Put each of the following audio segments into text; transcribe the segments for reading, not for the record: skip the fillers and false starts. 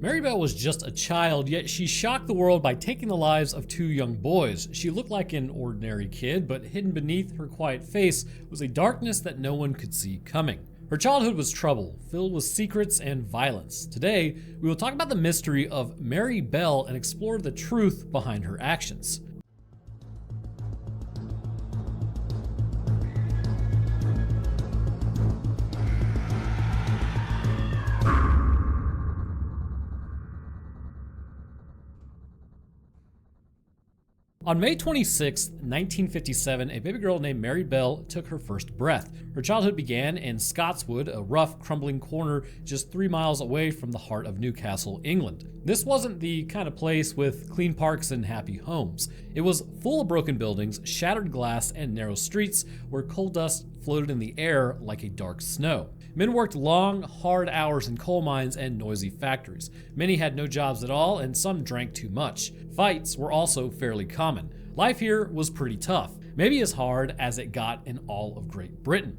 Mary Bell was just a child, yet she shocked the world by taking the lives of two young boys. She looked like an ordinary kid, but hidden beneath her quiet face was a darkness that no one could see coming. Her childhood was trouble, filled with secrets and violence. Today, we will talk about the mystery of Mary Bell and explore the truth behind her actions. On May 26, 1957, a baby girl named Mary Bell took her first breath. Her childhood began in Scotswood, a rough, crumbling corner just 3 miles away from the heart of Newcastle, England. This wasn't the kind of place with clean parks and happy homes. It was full of broken buildings, shattered glass, and narrow streets where coal dust floated in the air like a dark snow. Men worked long, hard hours in coal mines and noisy factories. Many had no jobs at all, and some drank too much. Fights were also fairly common. Life here was pretty tough, maybe as hard as it got in all of Great Britain.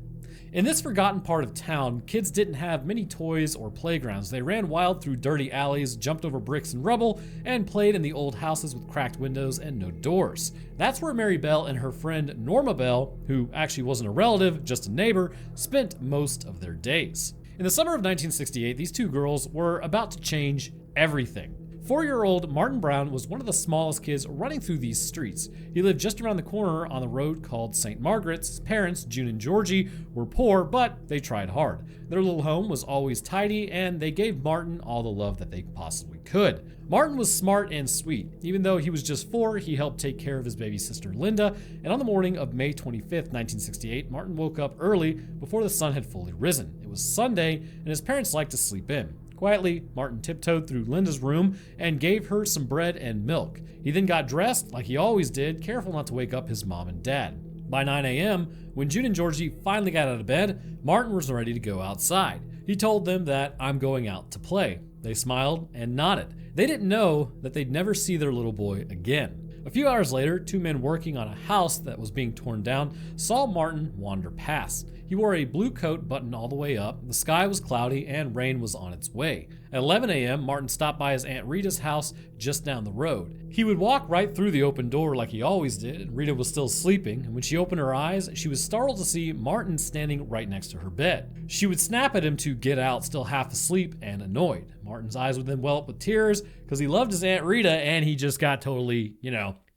In this forgotten part of town, kids didn't have many toys or playgrounds. They ran wild through dirty alleys, jumped over bricks and rubble, and played in the old houses with cracked windows and no doors. That's where Mary Bell and her friend Norma Bell, who actually wasn't a relative, just a neighbor, spent most of their days. In the summer of 1968, these two girls were about to change everything. 4-year-old Martin Brown was one of the smallest kids running through these streets. He lived just around the corner on the road called St. Margaret's. His parents, June and Georgie, were poor, but they tried hard. Their little home was always tidy, and they gave Martin all the love that they possibly could. Martin was smart and sweet. Even though he was just 4, he helped take care of his baby sister Linda, and on the morning of May 25th, 1968, Martin woke up early before the sun had fully risen. It was Sunday, and his parents liked to sleep in. Quietly, Martin tiptoed through Linda's room and gave her some bread and milk. He then got dressed like he always did, careful not to wake up his mom and dad. By 9 a.m., when June and Georgie finally got out of bed, Martin was ready to go outside. He told them that "I'm going out to play." They smiled and nodded. They didn't know that they'd never see their little boy again. A few hours later, 2 men working on a house that was being torn down saw Martin wander past. He wore a blue coat buttoned all the way up, the sky was cloudy, and rain was on its way. At 11 a.m., Martin stopped by his Aunt Rita's house just down the road. He would walk right through the open door like he always did, and Rita was still sleeping, and when she opened her eyes, she was startled to see Martin standing right next to her bed. She would snap at him to get out, still half asleep and annoyed. Martin's eyes would then well up with tears because he loved his Aunt Rita, and he just got totally,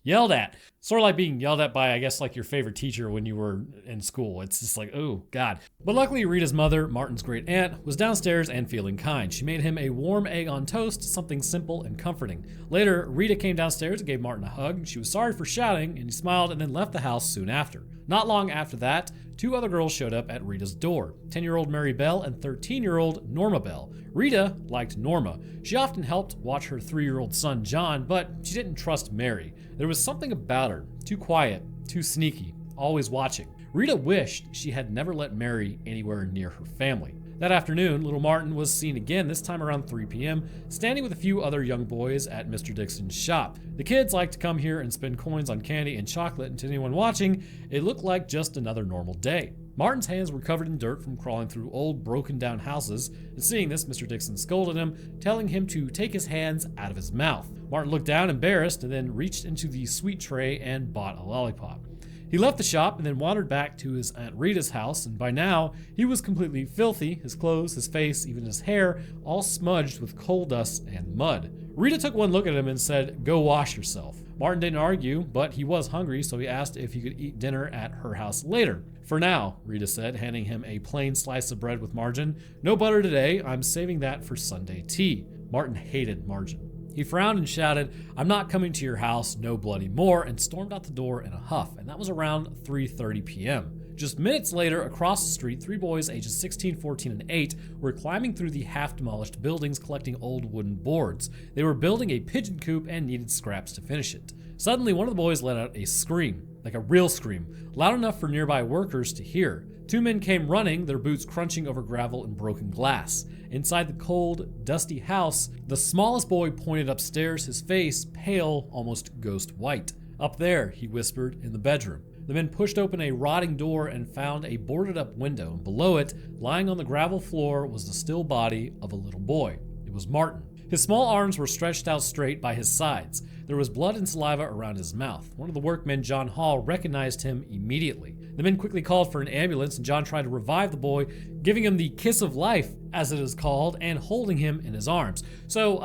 yelled at. Sort of like being yelled at by, I guess, like your favorite teacher when you were in school. It's just like, oh, God. But luckily, Rita's mother, Martin's great aunt, was downstairs and feeling kind. She made him a warm egg on toast, something simple and comforting. Later, Rita came downstairs and gave Martin a hug. She was sorry for shouting, and he smiled and then left the house soon after. Not long after that, 2 other girls showed up at Rita's door, 10-year-old Mary Bell and 13-year-old Norma Bell. Rita liked Norma. She often helped watch her 3-year-old son, John, but she didn't trust Mary. There was something about her, too quiet, too sneaky, always watching. Rita wished she had never let Mary anywhere near her family. That afternoon, little Martin was seen again, this time around 3 p.m., standing with a few other young boys at Mr. Dixon's shop. The kids liked to come here and spend coins on candy and chocolate, and to anyone watching, it looked like just another normal day. Martin's hands were covered in dirt from crawling through old, broken-down houses, and seeing this, Mr. Dixon scolded him, telling him to take his hands out of his mouth. Martin looked down, embarrassed, and then reached into the sweet tray and bought a lollipop. He left the shop and then wandered back to his Aunt Rita's house, and by now, he was completely filthy, his clothes, his face, even his hair, all smudged with coal dust and mud. Rita took one look at him and said, "Go wash yourself." Martin didn't argue, but he was hungry, so he asked if he could eat dinner at her house later. "For now," Rita said, handing him a plain slice of bread with margarine. "No butter today, I'm saving that for Sunday tea." Martin hated margarine. He frowned and shouted, "I'm not coming to your house, no bloody more," and stormed out the door in a huff, and that was around 3:30 p.m. Just minutes later, across the street, 3 boys ages 16, 14, and 8 were climbing through the half-demolished buildings collecting old wooden boards. They were building a pigeon coop and needed scraps to finish it. Suddenly, one of the boys let out a scream, like a real scream, loud enough for nearby workers to hear. 2 men came running, their boots crunching over gravel and broken glass. Inside the cold, dusty house, the smallest boy pointed upstairs, his face pale, almost ghost white. "Up there," he whispered, "in the bedroom." The men pushed open a rotting door and found a boarded-up window, and below it, lying on the gravel floor, was the still body of a little boy. It was Martin. His small arms were stretched out straight by his sides. There was blood and saliva around his mouth. One of the workmen, John Hall, recognized him immediately. The men quickly called for an ambulance, and John tried to revive the boy, giving him the kiss of life, as it is called, and holding him in his arms. So,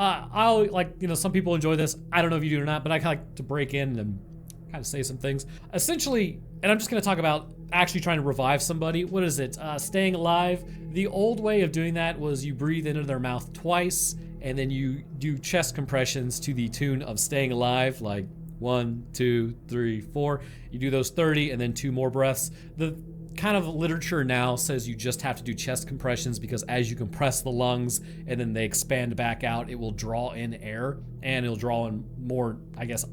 some people enjoy this. I don't know if you do or not, but I like to break in and kind of say some things. Essentially, and I'm just going to talk about actually trying to revive somebody. What is it? Staying alive. The old way of doing that was you breathe into their mouth twice, and then you do chest compressions to the tune of Staying Alive, like 1, 2, 3, 4. You do those 30 and then 2 more breaths. The kind of literature now says you just have to do chest compressions because as you compress the lungs and then they expand back out, it will draw in air and it'll draw in more,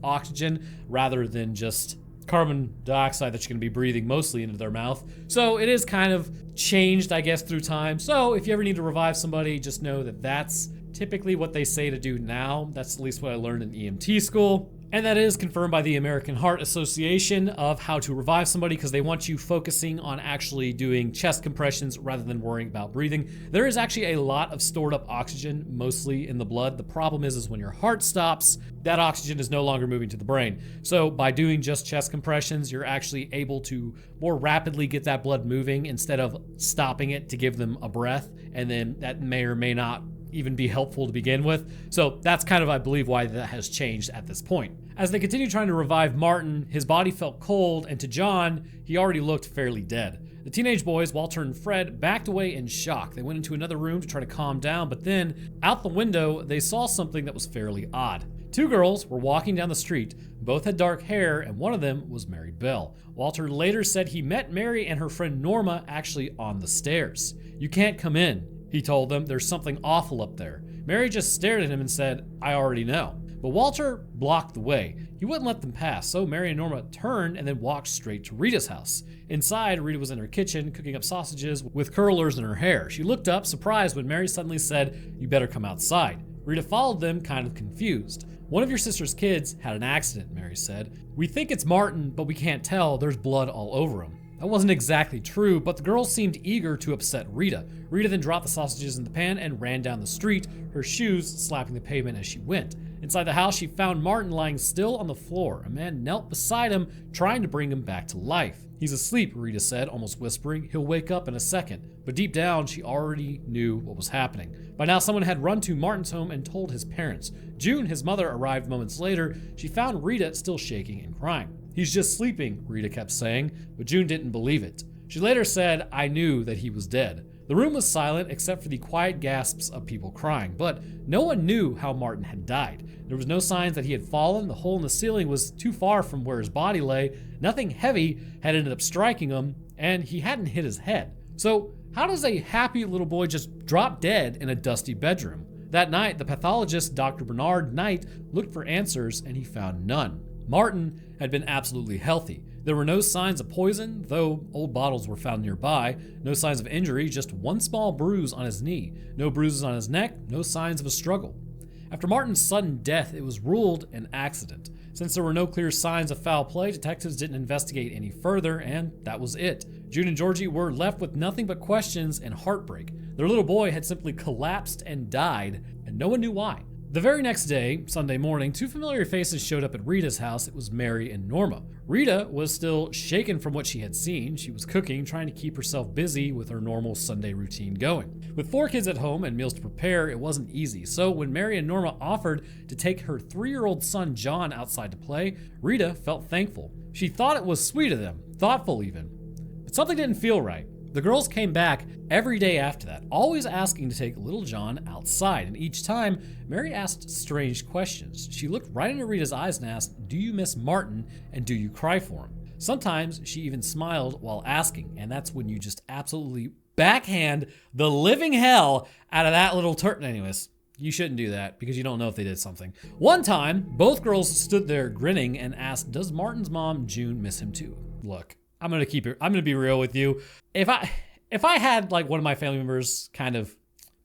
oxygen rather than just carbon dioxide that you're going to be breathing mostly into their mouth. So it is kind of changed, through time. So if you ever need to revive somebody, just know that that's typically what they say to do now. That's at least what I learned in EMT school. And that is confirmed by the American Heart Association of how to revive somebody because they want you focusing on actually doing chest compressions rather than worrying about breathing. There is actually a lot of stored up oxygen, mostly in the blood. The problem is when your heart stops, that oxygen is no longer moving to the brain. So by doing just chest compressions, you're actually able to more rapidly get that blood moving instead of stopping it to give them a breath. And then that may or may not even be helpful to begin with. So that's kind of, I believe, why that has changed at this point. As they continue trying to revive Martin, his body felt cold, and to John, he already looked fairly dead. The teenage boys, Walter and Fred, backed away in shock. They went into another room to try to calm down, but then, out the window, they saw something that was fairly odd. 2 girls were walking down the street. Both had dark hair, and one of them was Mary Bell. Walter later said he met Mary and her friend Norma actually on the stairs. "You can't come in," he told them. "There's something awful up there." Mary just stared at him and said, "I already know." But Walter blocked the way. He wouldn't let them pass, so Mary and Norma turned and then walked straight to Rita's house. Inside, Rita was in her kitchen, cooking up sausages with curlers in her hair. She looked up, surprised, when Mary suddenly said, "You better come outside." Rita followed them, kind of confused. "One of your sister's kids had an accident," Mary said. "We think it's Martin, but we can't tell. There's blood all over him." That wasn't exactly true, but the girls seemed eager to upset Rita. Rita then dropped the sausages in the pan and ran down the street, her shoes slapping the pavement as she went. Inside the house, she found Martin lying still on the floor. A man knelt beside him, trying to bring him back to life. "He's asleep," Rita said, almost whispering. "He'll wake up in a second." But deep down, she already knew what was happening. By now, someone had run to Martin's home and told his parents. June, his mother, arrived moments later. She found Rita still shaking and crying. "He's just sleeping," Rita kept saying, but June didn't believe it. She later said, "I knew that he was dead." The room was silent except for the quiet gasps of people crying, but no one knew how Martin had died. There was no signs that he had fallen. The hole in the ceiling was too far from where his body lay. Nothing heavy had ended up striking him, and he hadn't hit his head. So how does a happy little boy just drop dead in a dusty bedroom? That night, the pathologist, Dr. Bernard Knight, looked for answers, and he found none. Martin had been absolutely healthy. There were no signs of poison, though old bottles were found nearby. No signs of injury, just one small bruise on his knee. No bruises on his neck, no signs of a struggle. After Martin's sudden death, it was ruled an accident. Since there were no clear signs of foul play, detectives didn't investigate any further, and that was it. June and Georgie were left with nothing but questions and heartbreak. Their little boy had simply collapsed and died, and no one knew why. The very next day, Sunday morning, 2 familiar faces showed up at Rita's house. It was Mary and Norma. Rita was still shaken from what she had seen. She was cooking, trying to keep herself busy with her normal Sunday routine going. With 4 kids at home and meals to prepare, it wasn't easy. So when Mary and Norma offered to take her 3-year-old son John outside to play, Rita felt thankful. She thought it was sweet of them, thoughtful even. But something didn't feel right. The girls came back every day after that, always asking to take little John outside, and each time, Mary asked strange questions. She looked right into Rita's eyes and asked, "Do you miss Martin, and do you cry for him?" Sometimes she even smiled while asking, and that's when you just absolutely backhand the living hell out of that little Anyways, you shouldn't do that because you don't know if they did something. One time, both girls stood there grinning and asked, "Does Martin's mom, June, miss him too?" Look, I'm gonna be real with you. If I had like one of my family members kind of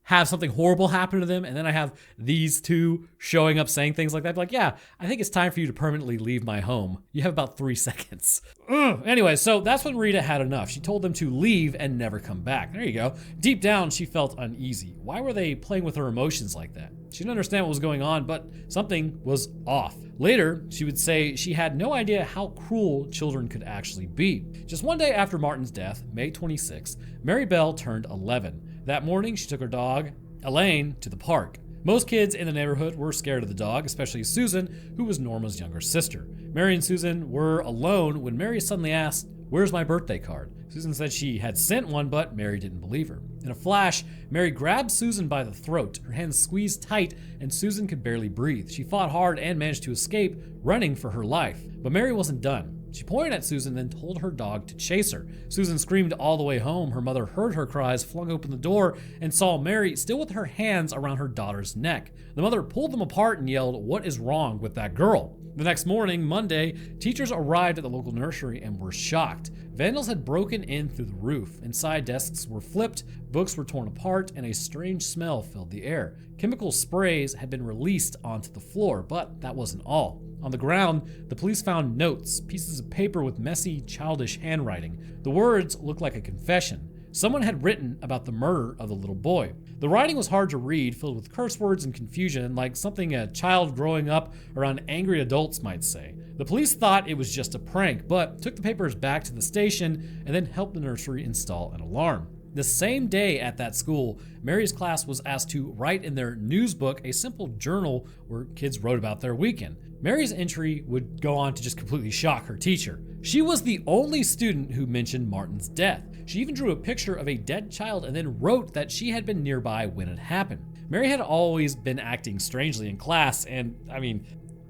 have something horrible happen to them, and then I have these two showing up saying things like that. I'd be like, yeah, I think it's time for you to permanently leave my home. You have about 3 seconds. Anyway, so that's when Rita had enough. She told them to leave and never come back. There you go. Deep down, she felt uneasy. Why were they playing with her emotions like that? She didn't understand what was going on, but something was off. Later, she would say she had no idea how cruel children could actually be. Just one day after Martin's death, May 26, Mary Bell turned 11. That morning, she took her dog, Elaine, to the park. Most kids in the neighborhood were scared of the dog, especially Susan, who was Norma's younger sister. Mary and Susan were alone when Mary suddenly asked, "Where's my birthday card?" Susan said she had sent one, but Mary didn't believe her. In a flash, Mary grabbed Susan by the throat. Her hands squeezed tight, and Susan could barely breathe. She fought hard and managed to escape, running for her life. But Mary wasn't done. She pointed at Susan, then told her dog to chase her. Susan screamed all the way home. Her mother heard her cries, flung open the door, and saw Mary still with her hands around her daughter's neck. The mother pulled them apart and yelled, "What is wrong with that girl?" The next morning, Monday, teachers arrived at the local nursery and were shocked. Vandals had broken in through the roof. Inside, desks were flipped, books were torn apart, and a strange smell filled the air. Chemical sprays had been released onto the floor, but that wasn't all. On the ground, the police found notes, pieces of paper with messy, childish handwriting. The words looked like a confession. Someone had written about the murder of the little boy. The writing was hard to read, filled with curse words and confusion, like something a child growing up around angry adults might say. The police thought it was just a prank, but took the papers back to the station and then helped the nursery install an alarm. The same day at that school, Mary's class was asked to write in their news book a simple journal where kids wrote about their weekend. Mary's entry would go on to just completely shock her teacher. She was the only student who mentioned Martin's death. She even drew a picture of a dead child and then wrote that she had been nearby when it happened. Mary had always been acting strangely in class, and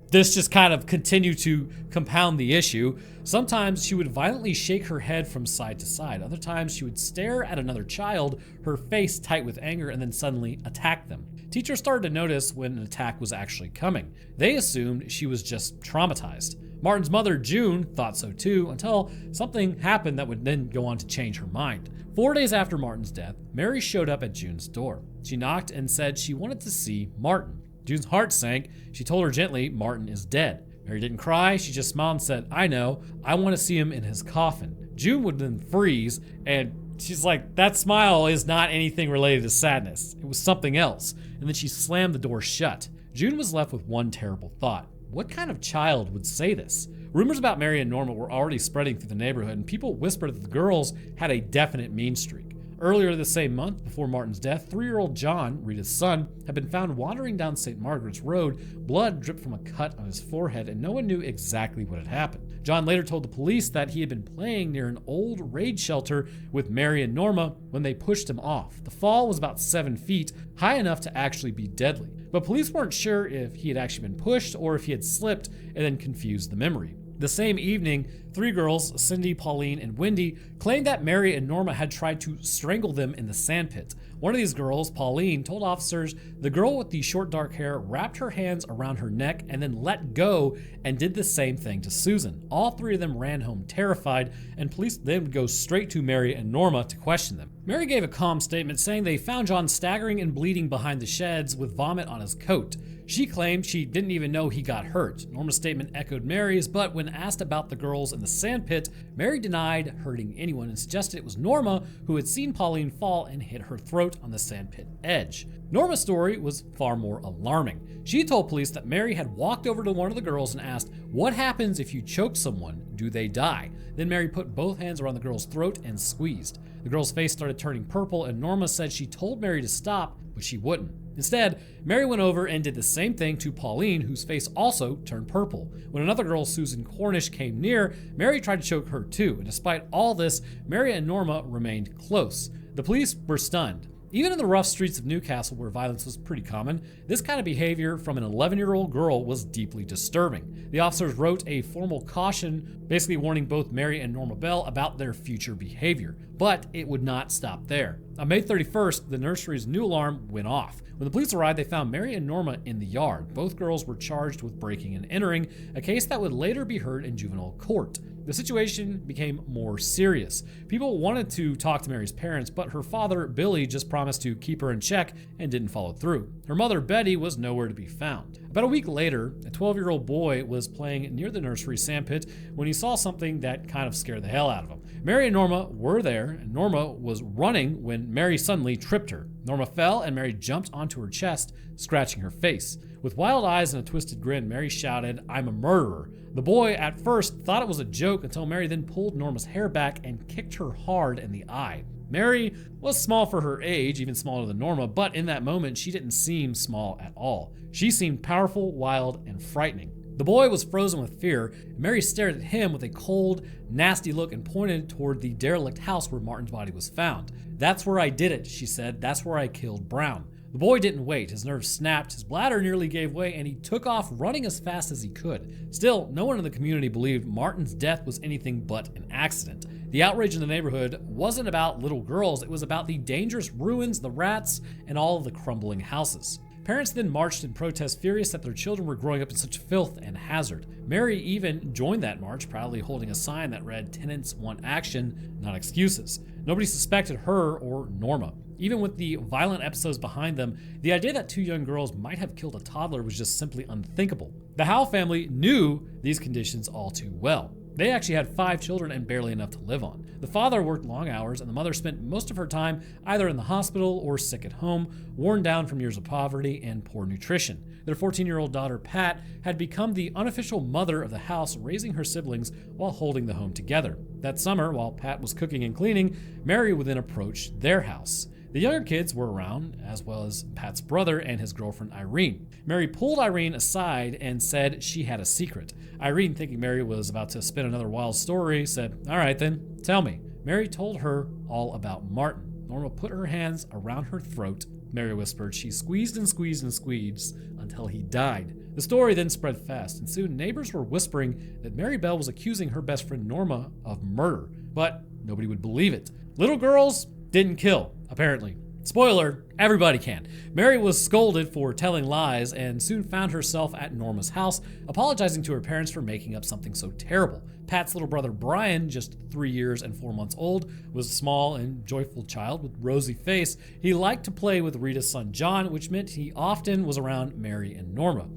this just kind of continued to compound the issue. Sometimes she would violently shake her head from side to side. Other times she would stare at another child, her face tight with anger, and then suddenly attack them. Teachers started to notice when an attack was actually coming. They assumed she was just traumatized. Martin's mother, June, thought so too, until something happened that would then go on to change her mind. 4 days after Martin's death, Mary showed up at June's door. She knocked and said she wanted to see Martin. June's heart sank. She told her gently, "Martin is dead." Mary didn't cry. She just smiled and said, "I know. I want to see him in his coffin." June would then freeze, and she's like, that smile is not anything related to sadness. It was something else. And then she slammed the door shut. June was left with one terrible thought. What kind of child would say this? Rumors about Mary and Norma were already spreading through the neighborhood, and people whispered that the girls had a definite mean streak. Earlier the same month, before Martin's death, 3-year-old John, Rita's son, had been found wandering down St. Margaret's Road. Blood dripped from a cut on his forehead, and no one knew exactly what had happened. John later told the police that he had been playing near an old raid shelter with Mary and Norma when they pushed him off. The fall was about 7 feet, high enough to actually be deadly. But police weren't sure if he had actually been pushed or if he had slipped and then confused the memory. The same evening, 3 girls, Cindy, Pauline, and Wendy, claimed that Mary and Norma had tried to strangle them in the sandpit. One of these girls, Pauline, told officers the girl with the short dark hair wrapped her hands around her neck and then let go and did the same thing to Susan. All 3 of them ran home terrified, and police then would go straight to Mary and Norma to question them. Mary gave a calm statement saying they found John staggering and bleeding behind the sheds with vomit on his coat. She claimed she didn't even know he got hurt. Norma's statement echoed Mary's, but when asked about the girls in the sandpit, Mary denied hurting anyone and suggested it was Norma who had seen Pauline fall and hit her throat on the sandpit edge. Norma's story was far more alarming. She told police that Mary had walked over to one of the girls and asked, "What happens if you choke someone? Do they die?" Then Mary put both hands around the girl's throat and squeezed. The girl's face started turning purple, and Norma said she told Mary to stop, but she wouldn't. Instead, Mary went over and did the same thing to Pauline, whose face also turned purple. When another girl, Susan Cornish, came near, Mary tried to choke her too, and despite all this, Mary and Norma remained close. The police were stunned. Even in the rough streets of Newcastle, where violence was pretty common, this kind of behavior from an 11-year-old girl was deeply disturbing. The officers wrote a formal caution, basically warning both Mary and Norma Bell about their future behavior. But it would not stop there. On May 31st, the nursery's new alarm went off. When the police arrived, they found Mary and Norma in the yard. Both girls were charged with breaking and entering, a case that would later be heard in juvenile court. The situation became more serious. People wanted to talk to Mary's parents, but her father, Billy, just promised to keep her in check and didn't follow through. Her mother, Betty, was nowhere to be found. About a week later, a 12-year-old boy was playing near the nursery sandpit when he saw something that kind of scared the hell out of him. Mary and Norma were there, and Norma was running when Mary suddenly tripped her. Norma fell, and Mary jumped onto her chest, scratching her face. With wild eyes and a twisted grin, Mary shouted, "I'm a murderer." The boy at first thought it was a joke until Mary then pulled Norma's hair back and kicked her hard in the eye. Mary was small for her age, even smaller than Norma, but in that moment, she didn't seem small at all. She seemed powerful, wild, and frightening. The boy was frozen with fear, and Mary stared at him with a cold, nasty look and pointed toward the derelict house where Martin's body was found. "That's where I did it," she said. "That's where I killed Brown." The boy didn't wait. His nerves snapped, his bladder nearly gave way, and he took off running as fast as he could. Still, no one in the community believed Martin's death was anything but an accident. The outrage in the neighborhood wasn't about little girls, it was about the dangerous ruins, the rats, and all of the crumbling houses. Parents then marched in protest, furious that their children were growing up in such filth and hazard. Mary even joined that march, proudly holding a sign that read, "Tenants want action, not excuses." Nobody suspected her or Norma. Even with the violent episodes behind them, the idea that two young girls might have killed a toddler was just simply unthinkable. The Howe family knew these conditions all too well. They actually had 5 children and barely enough to live on. The father worked long hours, and the mother spent most of her time either in the hospital or sick at home, worn down from years of poverty and poor nutrition. Their 14-year-old daughter, Pat, had become the unofficial mother of the house, raising her siblings while holding the home together. That summer, while Pat was cooking and cleaning, Mary would then approach their house. The younger kids were around, as well as Pat's brother and his girlfriend Irene. Mary pulled Irene aside and said she had a secret. Irene, thinking Mary was about to spin another wild story, said, "All right then, tell me." Mary told her all about Martin. Norma put her hands around her throat. Mary whispered. She squeezed and squeezed and squeezed until he died. The story then spread fast, and soon neighbors were whispering that Mary Bell was accusing her best friend Norma of murder, but nobody would believe it. Little girls didn't kill, apparently. Spoiler, everybody can. Mary was scolded for telling lies and soon found herself at Norma's house, apologizing to her parents for making up something so terrible. Pat's little brother Brian, just 3 years and 4 months old, was a small and joyful child with rosy face. He liked to play with Rita's son John, which meant he often was around Mary and Norma.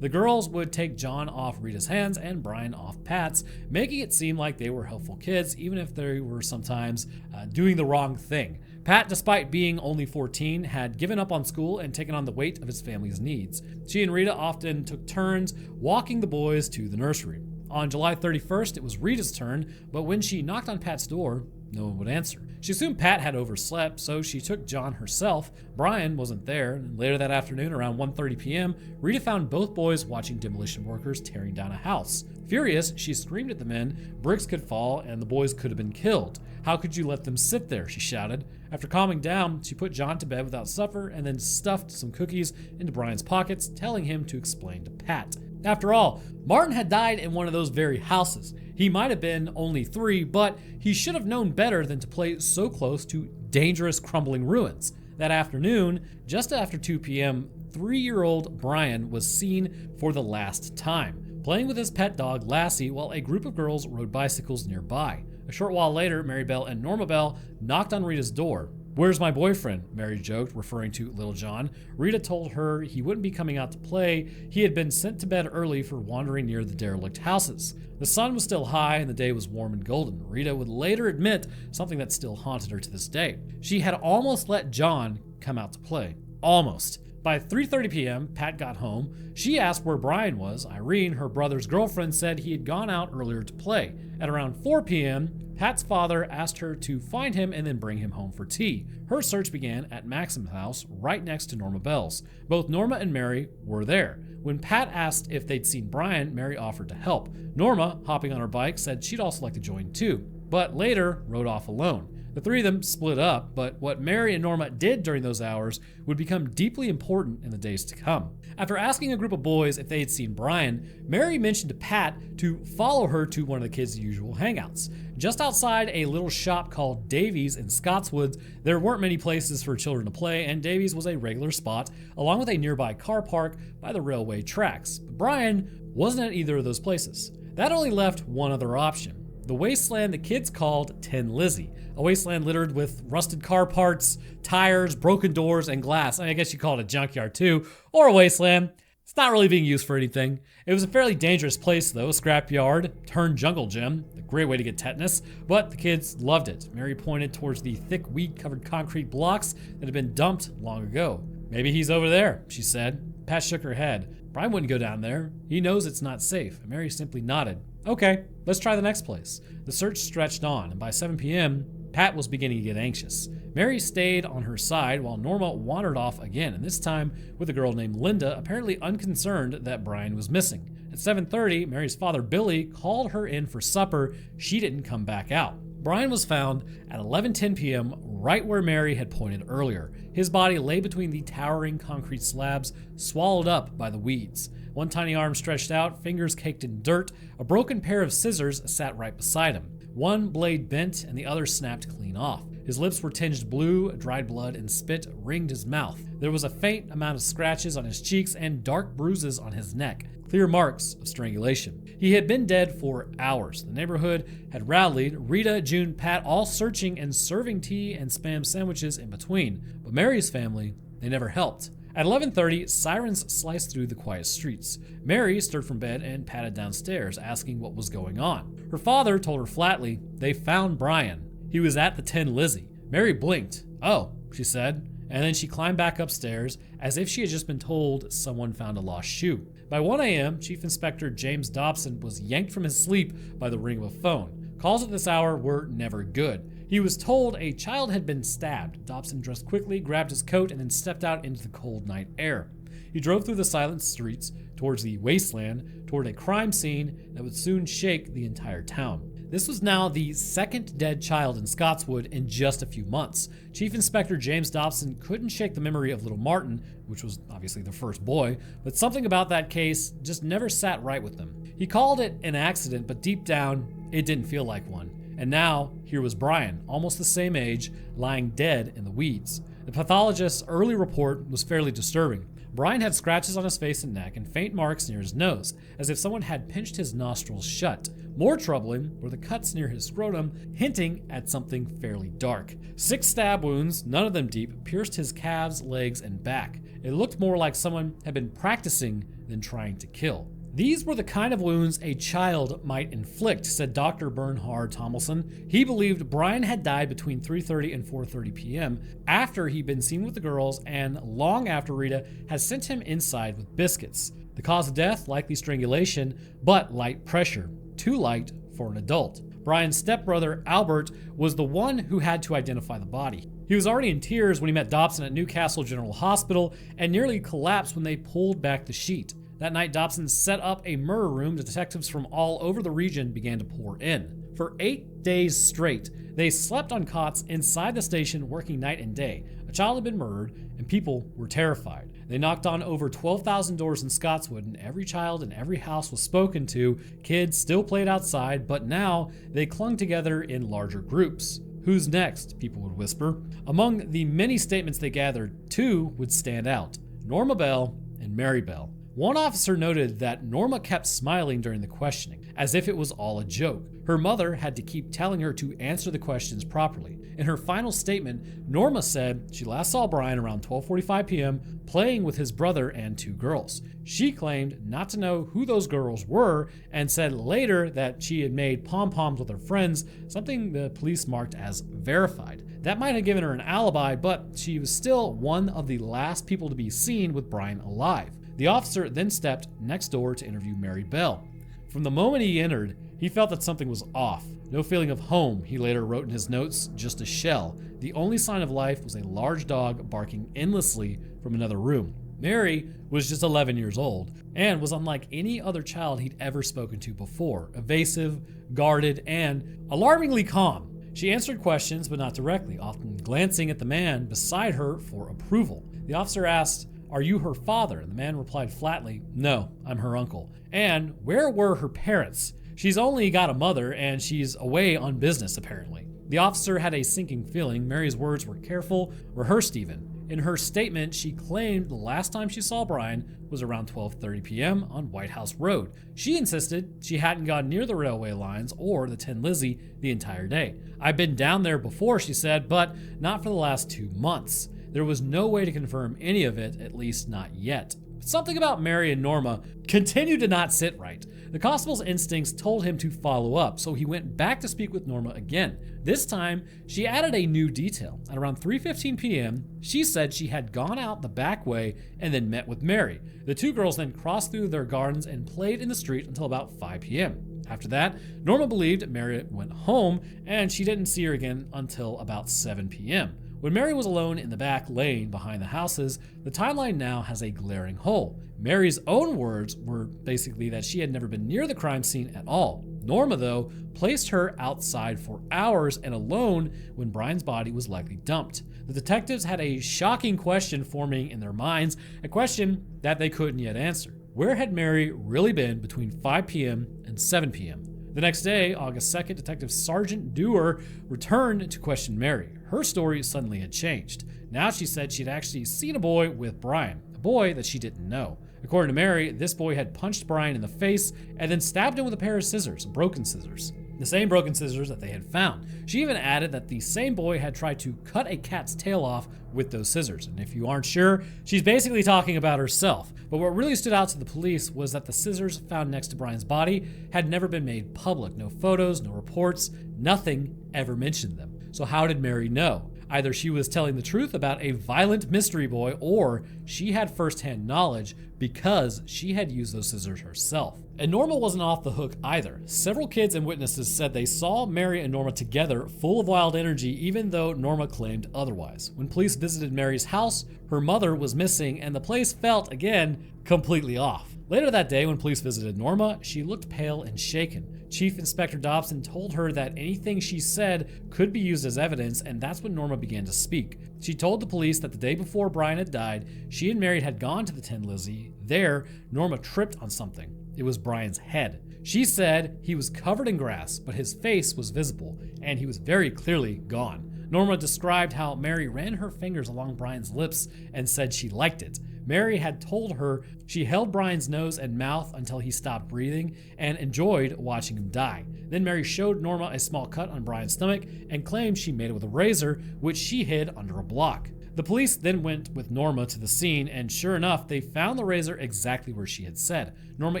The girls would take John off Rita's hands and Brian off Pat's, making it seem like they were helpful kids, even if they were sometimes doing the wrong thing. Pat, despite being only 14, had given up on school and taken on the weight of his family's needs. She and Rita often took turns walking the boys to the nursery. On July 31st, it was Rita's turn, but when she knocked on Pat's door, no one would answer. She assumed Pat had overslept, so she took John herself. Brian wasn't there, and later that afternoon, around 1:30 p.m., Rita found both boys watching demolition workers tearing down a house. Furious, she screamed at the men, bricks could fall, and the boys could have been killed. "How could you let them sit there?" she shouted. After calming down, she put John to bed without supper and then stuffed some cookies into Brian's pockets, telling him to explain to Pat. After all, Martin had died in one of those very houses. He might have been only 3, but he should have known better than to play so close to dangerous crumbling ruins. That afternoon, just after 2 p.m., 3-year-old Brian was seen for the last time, playing with his pet dog Lassie while a group of girls rode bicycles nearby. A short while later, Mary Bell and Norma Bell knocked on Rita's door. "Where's my boyfriend?" Mary joked, referring to little John. Rita told her he wouldn't be coming out to play. He had been sent to bed early for wandering near the derelict houses. The sun was still high and the day was warm and golden. Rita would later admit something that still haunted her to this day. She had almost let John come out to play. Almost. By 3:30 p.m., Pat got home. She asked where Brian was. Irene, her brother's girlfriend, said he had gone out earlier to play. At around 4 p.m., Pat's father asked her to find him and then bring him home for tea. Her search began at Maxim's house, right next to Norma Bell's. Both Norma and Mary were there. When Pat asked if they'd seen Brian, Mary offered to help. Norma, hopping on her bike, said she'd also like to join too, but later rode off alone. The three of them split up, but what Mary and Norma did during those hours would become deeply important in the days to come. After asking a group of boys if they had seen Brian, Mary mentioned to Pat to follow her to one of the kids' usual hangouts. Just outside a little shop called Davies in Scotswood, there weren't many places for children to play, and Davies was a regular spot, along with a nearby car park by the railway tracks. But Brian wasn't at either of those places. That only left one other option. The wasteland the kids called Tin Lizzie, a wasteland littered with rusted car parts, tires, broken doors, and glass. I guess you call it a junkyard too, or a wasteland. It's not really being used for anything. It was a fairly dangerous place though, a scrapyard turned jungle gym, a great way to get tetanus, but the kids loved it. Mary pointed towards the thick weed-covered concrete blocks that had been dumped long ago. Maybe he's over there, she said. Pat shook her head. Brian wouldn't go down there. He knows it's not safe. And Mary simply nodded. Okay, let's try the next place. The search stretched on, and by 7 p.m., Pat was beginning to get anxious. Mary stayed on her side while Norma wandered off again, and this time with a girl named Linda, apparently unconcerned that Brian was missing. At 7:30, Mary's father, Billy, called her in for supper. She didn't come back out. Brian was found at 11:10 p.m., right where Mary had pointed earlier. His body lay between the towering concrete slabs, swallowed up by the weeds. One tiny arm stretched out, fingers caked in dirt. A broken pair of scissors sat right beside him. One blade bent and the other snapped clean off. His lips were tinged blue, dried blood and spit ringed his mouth. There was a faint amount of scratches on his cheeks and dark bruises on his neck, clear marks of strangulation. He had been dead for hours. The neighborhood had rallied, Rita, June, Pat, all searching and serving tea and Spam sandwiches in between. But Mary's family, they never helped. At 11:30, sirens sliced through the quiet streets. Mary stirred from bed and padded downstairs, asking what was going on. Her father told her flatly, they found Brian. He was at the Tin Lizzie. Mary blinked. Oh, she said, and then she climbed back upstairs as if she had just been told someone found a lost shoe. By 1 a.m., Chief Inspector James Dobson was yanked from his sleep by the ring of a phone. Calls at this hour were never good. He was told a child had been stabbed. Dobson dressed quickly, grabbed his coat, and then stepped out into the cold night air. He drove through the silent streets towards the wasteland, toward a crime scene that would soon shake the entire town. This was now the second dead child in Scotswood in just a few months. Chief Inspector James Dobson couldn't shake the memory of little Martin, which was obviously the first boy, but something about that case just never sat right with him. He called it an accident, but deep down, it didn't feel like one. And now, here was Brian, almost the same age, lying dead in the weeds. The pathologist's early report was fairly disturbing. Brian had scratches on his face and neck and faint marks near his nose, as if someone had pinched his nostrils shut. More troubling were the cuts near his scrotum, hinting at something fairly dark. 6 stab wounds, none of them deep, pierced his calves, legs, and back. It looked more like someone had been practicing than trying to kill. These were the kind of wounds a child might inflict, said Dr. Bernhard Tomlinson. He believed Brian had died between 3:30 and 4:30 p.m. after he'd been seen with the girls and long after Rita had sent him inside with biscuits. The cause of death, likely strangulation, but light pressure. Too light for an adult. Brian's stepbrother, Albert, was the one who had to identify the body. He was already in tears when he met Dobson at Newcastle General Hospital and nearly collapsed when they pulled back the sheet. That night, Dobson set up a murder room that detectives from all over the region began to pour in. For 8 days straight, they slept on cots inside the station working night and day. A child had been murdered, and people were terrified. They knocked on over 12,000 doors in Scotswood, and every child in every house was spoken to. Kids still played outside, but now they clung together in larger groups. Who's next? People would whisper. Among the many statements they gathered, 2 would stand out: Norma Bell and Mary Bell. One officer noted that Norma kept smiling during the questioning, as if it was all a joke. Her mother had to keep telling her to answer the questions properly. In her final statement, Norma said she last saw Brian around 12:45 p.m. playing with his brother and 2 girls. She claimed not to know who those girls were and said later that she had made pom-poms with her friends, something the police marked as verified. That might have given her an alibi, but she was still one of the last people to be seen with Brian alive. The officer then stepped next door to interview Mary Bell. From the moment he entered, he felt that something was off. No feeling of home, he later wrote in his notes, just a shell. The only sign of life was a large dog barking endlessly from another room. Mary was just 11 years old and was unlike any other child he'd ever spoken to before, evasive, guarded, and alarmingly calm. She answered questions, but not directly, often glancing at the man beside her for approval. The officer asked, "Are you her father?" And the man replied flatly, "No, I'm her uncle." And where were her parents? She's only got a mother, and she's away on business, apparently. The officer had a sinking feeling. Mary's words were careful, rehearsed even. In her statement, she claimed the last time she saw Brian was around 12:30 p.m. on White House Road. She insisted she hadn't gone near the railway lines or the Tin Lizzie the entire day. "I've been down there before," she said, "but not for the last 2 months. There was no way to confirm any of it, at least not yet." But something about Mary and Norma continued to not sit right. The constable's instincts told him to follow up, so he went back to speak with Norma again. This time, she added a new detail. At around 3:15 p.m., she said she had gone out the back way and then met with Mary. The two girls then crossed through their gardens and played in the street until about 5 p.m. After that, Norma believed Mary went home, and she didn't see her again until about 7 p.m. When Mary was alone in the back lane behind the houses, the timeline now has a glaring hole. Mary's own words were basically that she had never been near the crime scene at all. Norma, though, placed her outside for hours and alone when Brian's body was likely dumped. The detectives had a shocking question forming in their minds, a question that they couldn't yet answer. Where had Mary really been between 5 p.m. and 7 p.m.? The next day, August 2nd, Detective Sergeant Dewar returned to question Mary. Her story suddenly had changed. Now she said she'd actually seen a boy with Brian, a boy that she didn't know. According to Mary, this boy had punched Brian in the face and then stabbed him with a pair of scissors, broken scissors. The same broken scissors that they had found. She even added that the same boy had tried to cut a cat's tail off with those scissors. And if you aren't sure, she's basically talking about herself. But what really stood out to the police was that the scissors found next to Brian's body had never been made public. No photos, no reports, nothing ever mentioned them. So how did Mary know? Either she was telling the truth about a violent mystery boy, or she had firsthand knowledge because she had used those scissors herself. And Norma wasn't off the hook either. Several kids and witnesses said they saw Mary and Norma together, full of wild energy, even though Norma claimed otherwise. When police visited Mary's house, her mother was missing, and the place felt, again, completely off. Later that day, when police visited Norma, she looked pale and shaken. Chief Inspector Dobson told her that anything she said could be used as evidence, and that's when Norma began to speak. She told the police that the day before Brian had died, she and Mary had gone to the Tin Lizzie. There, Norma tripped on something. It was Brian's head. She said he was covered in grass, but his face was visible, and he was very clearly gone. Norma described how Mary ran her fingers along Brian's lips and said she liked it. Mary had told her she held Brian's nose and mouth until he stopped breathing and enjoyed watching him die. Then Mary showed Norma a small cut on Brian's stomach and claimed she made it with a razor, which she hid under a block. The police then went with Norma to the scene, and sure enough, they found the razor exactly where she had said. Norma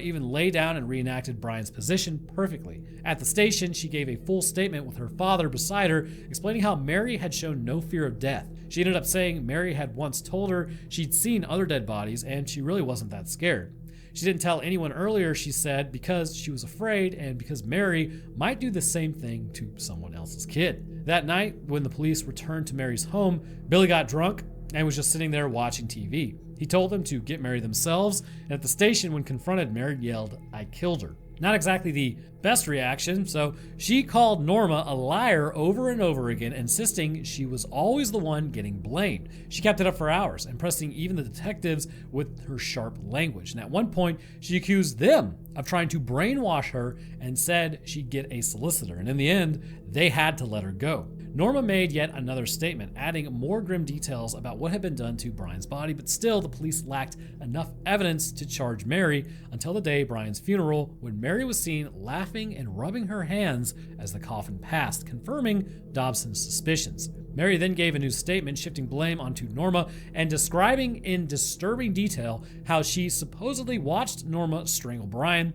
even lay down and reenacted Brian's position perfectly. At the station, she gave a full statement with her father beside her, explaining how Mary had shown no fear of death. She ended up saying Mary had once told her she'd seen other dead bodies, and she really wasn't that scared. She didn't tell anyone earlier, she said, because she was afraid and because Mary might do the same thing to someone else's kid. That night, when the police returned to Mary's home, Billy got drunk and was just sitting there watching TV. He told them to get Mary themselves, and at the station, when confronted, Mary yelled, "I killed her." Not exactly the best reaction, so she called Norma a liar over and over again, insisting she was always the one getting blamed. She kept it up for hours, impressing even the detectives with her sharp language. And at one point, she accused them of trying to brainwash her and said she'd get a solicitor. And in the end, they had to let her go. Norma made yet another statement, adding more grim details about what had been done to Brian's body, but still the police lacked enough evidence to charge Mary until the day of Brian's funeral, when Mary was seen laughing and rubbing her hands as the coffin passed, confirming Dobson's suspicions. Mary then gave a new statement, shifting blame onto Norma and describing in disturbing detail how she supposedly watched Norma strangle Brian,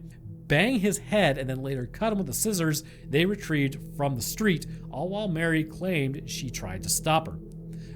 bang his head, and then later cut him with the scissors they retrieved from the street, all while Mary claimed she tried to stop her.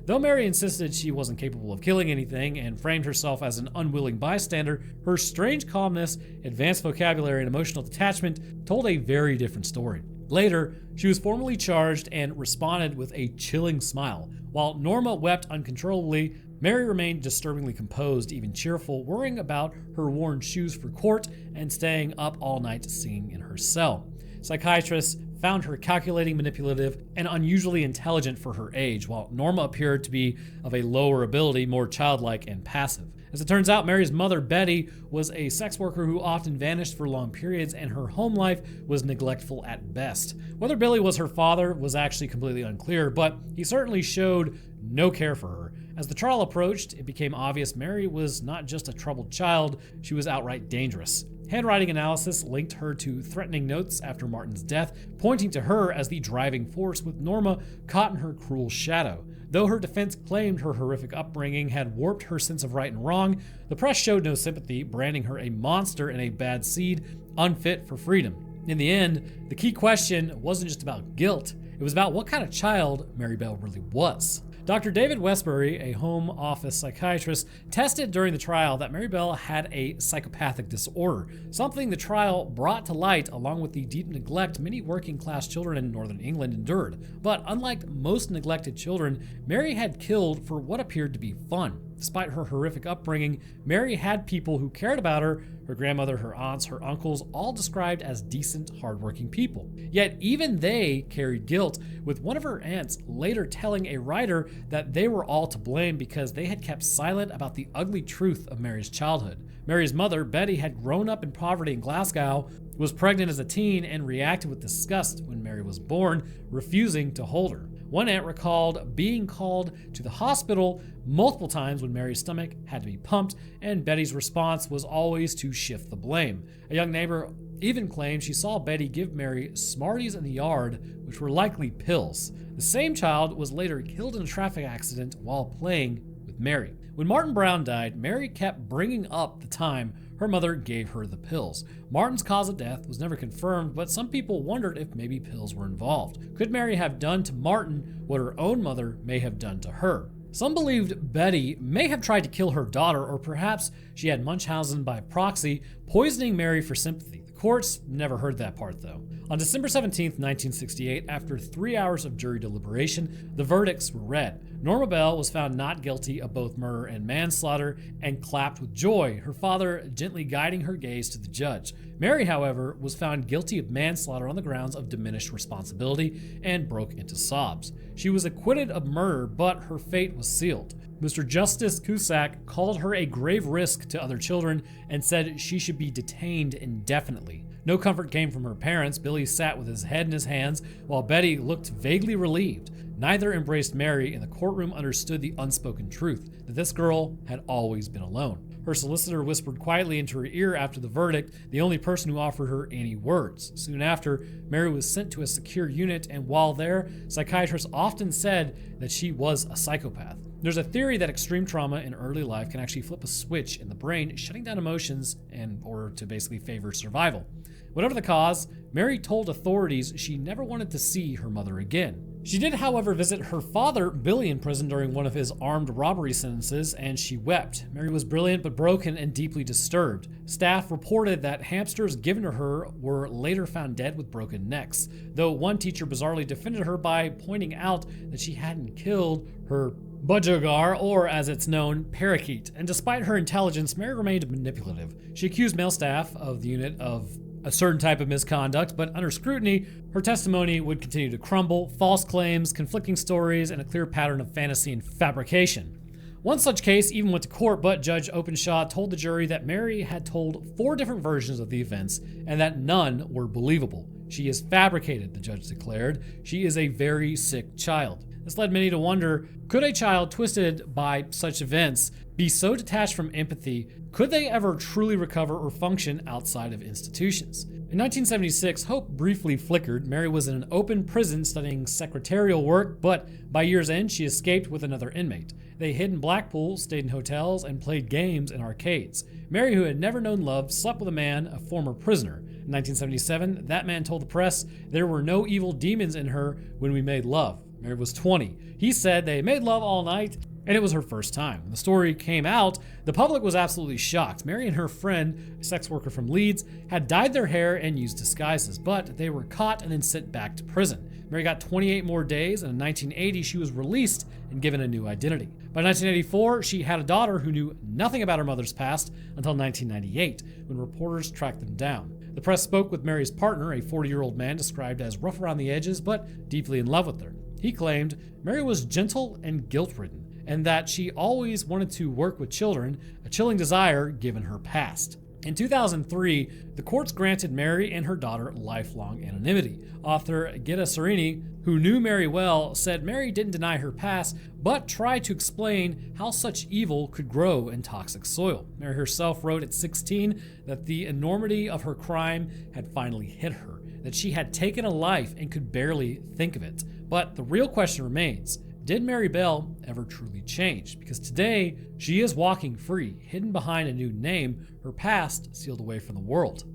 Though Mary insisted she wasn't capable of killing anything and framed herself as an unwilling bystander, her strange calmness, advanced vocabulary, and emotional detachment told a very different story. Later, she was formally charged and responded with a chilling smile. While Norma wept uncontrollably, Mary remained disturbingly composed, even cheerful, worrying about her worn shoes for court and staying up all night singing in her cell. Psychiatrists found her calculating, manipulative, and unusually intelligent for her age, while Norma appeared to be of a lower ability, more childlike and passive. As it turns out, Mary's mother, Betty, was a sex worker who often vanished for long periods, and her home life was neglectful at best. Whether Billy was her father was actually completely unclear, but he certainly showed no care for her. As the trial approached, it became obvious Mary was not just a troubled child, she was outright dangerous. Handwriting analysis linked her to threatening notes after Martin's death, pointing to her as the driving force, with Norma caught in her cruel shadow. Though her defense claimed her horrific upbringing had warped her sense of right and wrong, the press showed no sympathy, branding her a monster and a bad seed, unfit for freedom. In the end, the key question wasn't just about guilt, it was about what kind of child Mary Bell really was. Dr. David Westbury, a home office psychiatrist, tested during the trial that Mary Bell had a psychopathic disorder, something the trial brought to light along with the deep neglect many working class children in northern England endured. But unlike most neglected children, Mary had killed for what appeared to be fun. Despite her horrific upbringing, Mary had people who cared about her. Her grandmother, her aunts, her uncles, all described as decent, hardworking people. Yet even they carried guilt, with one of her aunts later telling a writer that they were all to blame because they had kept silent about the ugly truth of Mary's childhood. Mary's mother, Betty, had grown up in poverty in Glasgow, was pregnant as a teen, and reacted with disgust when Mary was born, refusing to hold her. One aunt recalled being called to the hospital multiple times when Mary's stomach had to be pumped, and Betty's response was always to shift the blame. A young neighbor even claimed she saw Betty give Mary Smarties in the yard, which were likely pills. The same child was later killed in a traffic accident while playing with Mary. When Martin Brown died, Mary kept bringing up the time her mother gave her the pills. Martin's cause of death was never confirmed, but some people wondered if maybe pills were involved. Could Mary have done to Martin what her own mother may have done to her? Some believed Betty may have tried to kill her daughter, or perhaps she had Munchausen by proxy, poisoning Mary for sympathy. The courts never heard that part, though. On December 17, 1968, after 3 hours of jury deliberation, the verdicts were read. Norma Bell was found not guilty of both murder and manslaughter and clapped with joy, her father gently guiding her gaze to the judge. Mary, however, was found guilty of manslaughter on the grounds of diminished responsibility and broke into sobs. She was acquitted of murder, but her fate was sealed. Mr. Justice Cusack called her a grave risk to other children and said she should be detained indefinitely. No comfort came from her parents. Billy sat with his head in his hands, while Betty looked vaguely relieved. Neither embraced Mary, and the courtroom understood the unspoken truth, that this girl had always been alone. Her solicitor whispered quietly into her ear after the verdict, the only person who offered her any words. Soon after, Mary was sent to a secure unit, and while there, psychiatrists often said that she was a psychopath. There's a theory that extreme trauma in early life can actually flip a switch in the brain, shutting down emotions in order to basically favor survival. Whatever the cause, Mary told authorities she never wanted to see her mother again. She did, however, visit her father, Billy, in prison during one of his armed robbery sentences, and she wept. Mary was brilliant but broken and deeply disturbed. Staff reported that hamsters given to her were later found dead with broken necks, though one teacher bizarrely defended her by pointing out that she hadn't killed her budgergar, or as it's known, parakeet. And despite her intelligence, Mary remained manipulative. She accused male staff of the unit of a certain type of misconduct, but under scrutiny, her testimony would continue to crumble, false claims, conflicting stories, and a clear pattern of fantasy and fabrication. One such case even went to court, but Judge Openshaw told the jury that Mary had told 4 different versions of the events and that none were believable. She is fabricated, the judge declared. She is a very sick child. This led many to wonder, could a child twisted by such events be so detached from empathy? Could they ever truly recover or function outside of institutions? In 1976, hope briefly flickered. Mary was in an open prison studying secretarial work, but by year's end, she escaped with another inmate. They hid in Blackpool, stayed in hotels, and played games in arcades. Mary, who had never known love, slept with a man, a former prisoner. In 1977, that man told the press, "There were no evil demons in her when we made love." Mary was 20. He said they made love all night, and it was her first time. When the story came out, the public was absolutely shocked. Mary and her friend, a sex worker from Leeds, had dyed their hair and used disguises, but they were caught and then sent back to prison. Mary got 28 more days, and in 1980, she was released and given a new identity. By 1984, she had a daughter who knew nothing about her mother's past until 1998, when reporters tracked them down. The press spoke with Mary's partner, a 40-year-old man described as rough around the edges but deeply in love with her. He claimed Mary was gentle and guilt-ridden, and that she always wanted to work with children, a chilling desire given her past. In 2003, the courts granted Mary and her daughter lifelong anonymity. Author Gitta Serini, who knew Mary well, said Mary didn't deny her past, but tried to explain how such evil could grow in toxic soil. Mary herself wrote at 16 that the enormity of her crime had finally hit her, that she had taken a life and could barely think of it. But the real question remains, did Mary Bell ever truly change? Because today, she is walking free, hidden behind a new name, her past sealed away from the world.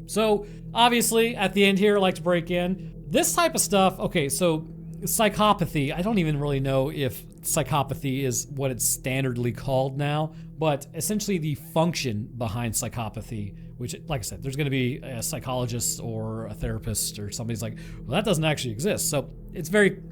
So, obviously, at the end here, I like to break in. This type of stuff, okay, so psychopathy, I don't even really know if psychopathy is what it's standardly called now, but essentially the function behind psychopathy, which, like I said, there's going to be a psychologist or a therapist or somebody's like, well, that doesn't actually exist. So it's very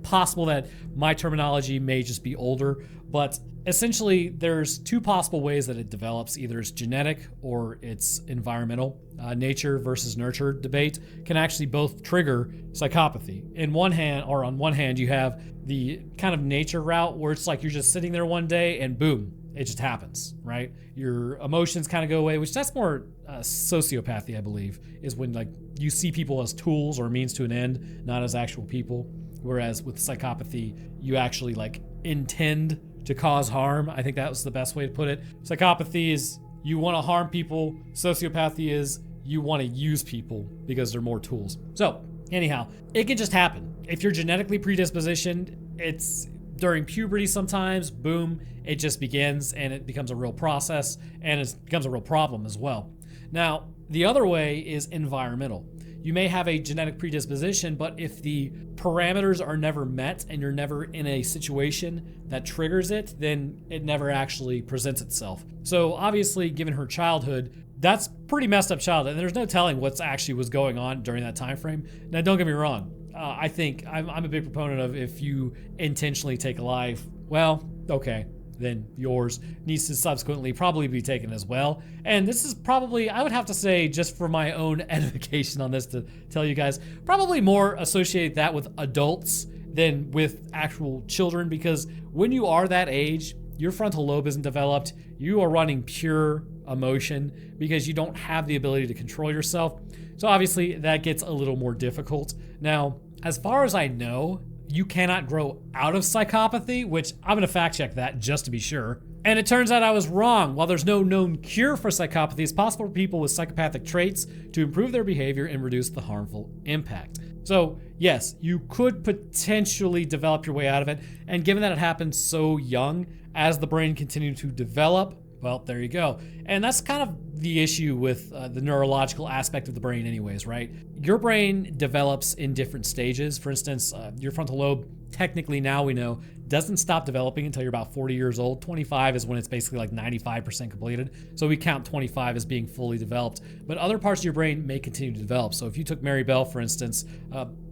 possible that my terminology may just be older, but essentially there's two possible ways that it develops. Either it's genetic or it's environmental. Nature versus nurture debate can actually both trigger psychopathy. On one hand, you have the kind of nature route where it's like you're just sitting there one day and boom, it just happens, right? Your emotions kind of go away, which that's more sociopathy, I believe, is when like you see people as tools or means to an end, not as actual people. Whereas with psychopathy, you actually like intend to cause harm. I think that was the best way to put it. Psychopathy is you want to harm people. Sociopathy is you want to use people because they're more tools. So anyhow, it can just happen. If you're genetically predispositioned, it's during puberty sometimes, boom, it just begins and it becomes a real process and it becomes a real problem as well. Now, the other way is environmental. You may have a genetic predisposition, but if the parameters are never met and you're never in a situation that triggers it, then it never actually presents itself. So obviously, given her childhood, that's pretty messed up childhood. And there's no telling what's actually was going on during that time frame. Now, don't get me wrong. I think I'm a big proponent of if you intentionally take a life, well, okay, then yours needs to subsequently probably be taken as well. And this is probably, I would have to say, just for my own edification on this to tell you guys, probably more associate that with adults than with actual children, because when you are that age, your frontal lobe isn't developed. You are running pure emotion because you don't have the ability to control yourself. So obviously that gets a little more difficult. Now, as far as I know, you cannot grow out of psychopathy, which I'm going to fact check that just to be sure. And it turns out I was wrong. While there's no known cure for psychopathy, it's possible for people with psychopathic traits to improve their behavior and reduce the harmful impact. So yes, you could potentially develop your way out of it. And given that it happens so young, as the brain continues to develop, well, there you go. And that's kind of the issue with the neurological aspect of the brain anyways, right? Your brain develops in different stages. For instance, your frontal lobe, technically now we know, doesn't stop developing until you're about 40 years old. 25 is when it's basically like 95% completed. So we count 25 as being fully developed. But other parts of your brain may continue to develop. So if you took Mary Bell, for instance,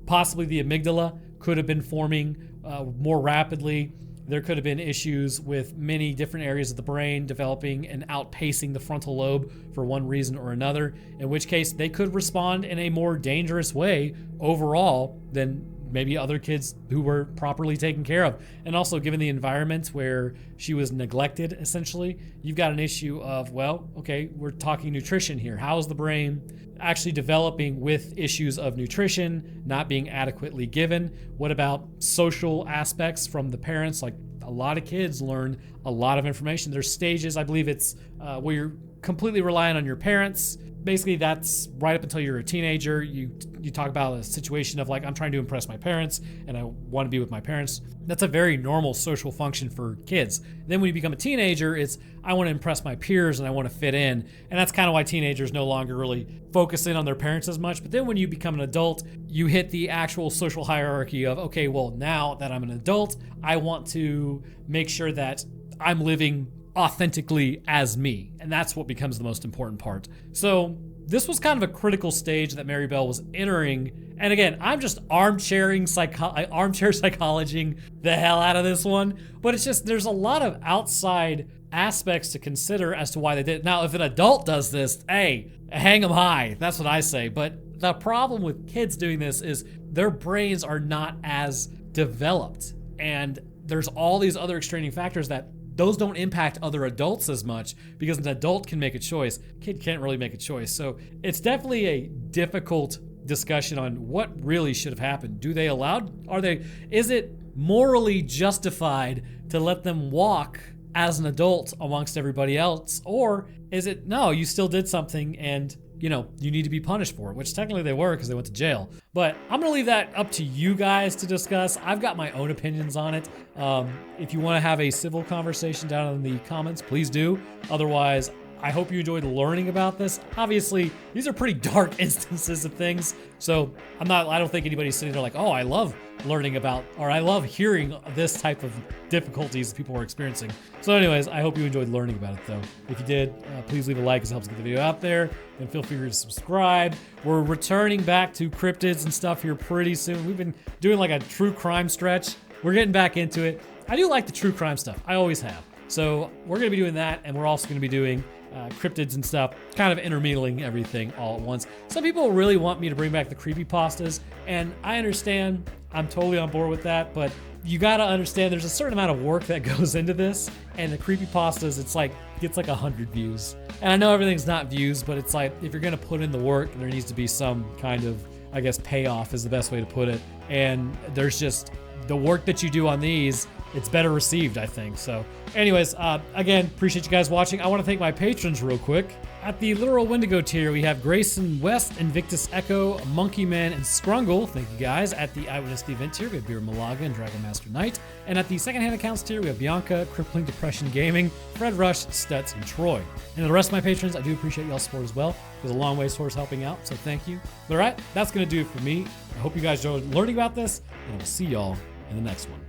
possibly the amygdala could have been forming more rapidly. There could have been issues with many different areas of the brain developing and outpacing the frontal lobe for one reason or another, in which case they could respond in a more dangerous way overall than maybe other kids who were properly taken care of. And also, given the environment where she was neglected, essentially, you've got an issue of, well, okay, we're talking nutrition here. How is the brain actually developing with issues of nutrition not being adequately given? What about social aspects from the parents? Like, a lot of kids learn a lot of information. There's stages, I believe it's where you're completely relying on your parents. Basically, that's right up until you're a teenager. You talk about a situation of like, I'm trying to impress my parents and I want to be with my parents. That's a very normal social function for kids. Then when you become a teenager, it's I want to impress my peers and I want to fit in. And that's kind of why teenagers no longer really focus in on their parents as much. But then when you become an adult, you hit the actual social hierarchy of, okay, well, now that I'm an adult, I want to make sure that I'm living authentically as me. And that's what becomes the most important part. So this was kind of a critical stage that Mary Bell was entering. And again, I'm just armchair psychologying the hell out of this one. But it's just, there's a lot of outside aspects to consider as to why they did it. Now, if an adult does this, hey, hang them high. That's what I say. But the problem with kids doing this is their brains are not as developed. And there's all these other extraneous factors that those don't impact other adults as much, because an adult can make a choice. Kid can't really make a choice. So it's definitely a difficult discussion on what really should have happened. Do they allowed? Is it morally justified to let them walk as an adult amongst everybody else? Or is it, no, you still did something and you need to be punished for it, which technically they were because they went to jail. But I'm gonna leave that up to you guys to discuss. I've got my own opinions on it. If you wanna have a civil conversation down in the comments, please do. Otherwise, I hope you enjoyed learning about this. Obviously, these are pretty dark instances of things. So I don't think anybody's sitting there like, oh, I love learning about, or I love hearing this type of difficulties people are experiencing. So anyways, I hope you enjoyed learning about it though. If you did, please leave a like as it helps get the video out there. And feel free to subscribe. We're returning back to cryptids and stuff here pretty soon. We've been doing like a true crime stretch. We're getting back into it. I do like the true crime stuff. I always have. So we're gonna be doing that, and we're also gonna be doing cryptids and stuff, kind of intermingling everything all at once. Some people really want me to bring back the creepypastas, and I understand. I'm totally on board with that, but you gotta understand there's a certain amount of work that goes into this, and the creepypastas, gets like 100 views. And I know everything's not views, but it's like, if you're gonna put in the work, there needs to be some kind of, I guess, payoff is the best way to put it. And there's just, the work that you do on these, it's better received, I think. So anyways, again, appreciate you guys watching. I want to thank my patrons real quick. At the Literal Wendigo tier, we have Grayson West, Invictus Echo, Monkey Man, and Scrungle. Thank you guys. At the Eyewitness the Event tier, we have Beer Malaga and Dragon Master Knight. And at the Secondhand Accounts tier, we have Bianca, Crippling Depression Gaming, Fred Rush, Stutz, and Troy. And the rest of my patrons, I do appreciate y'all's support as well. There's a long ways towards helping out, so thank you. But all right, that's going to do it for me. I hope you guys enjoyed learning about this, and I'll see y'all in the next one.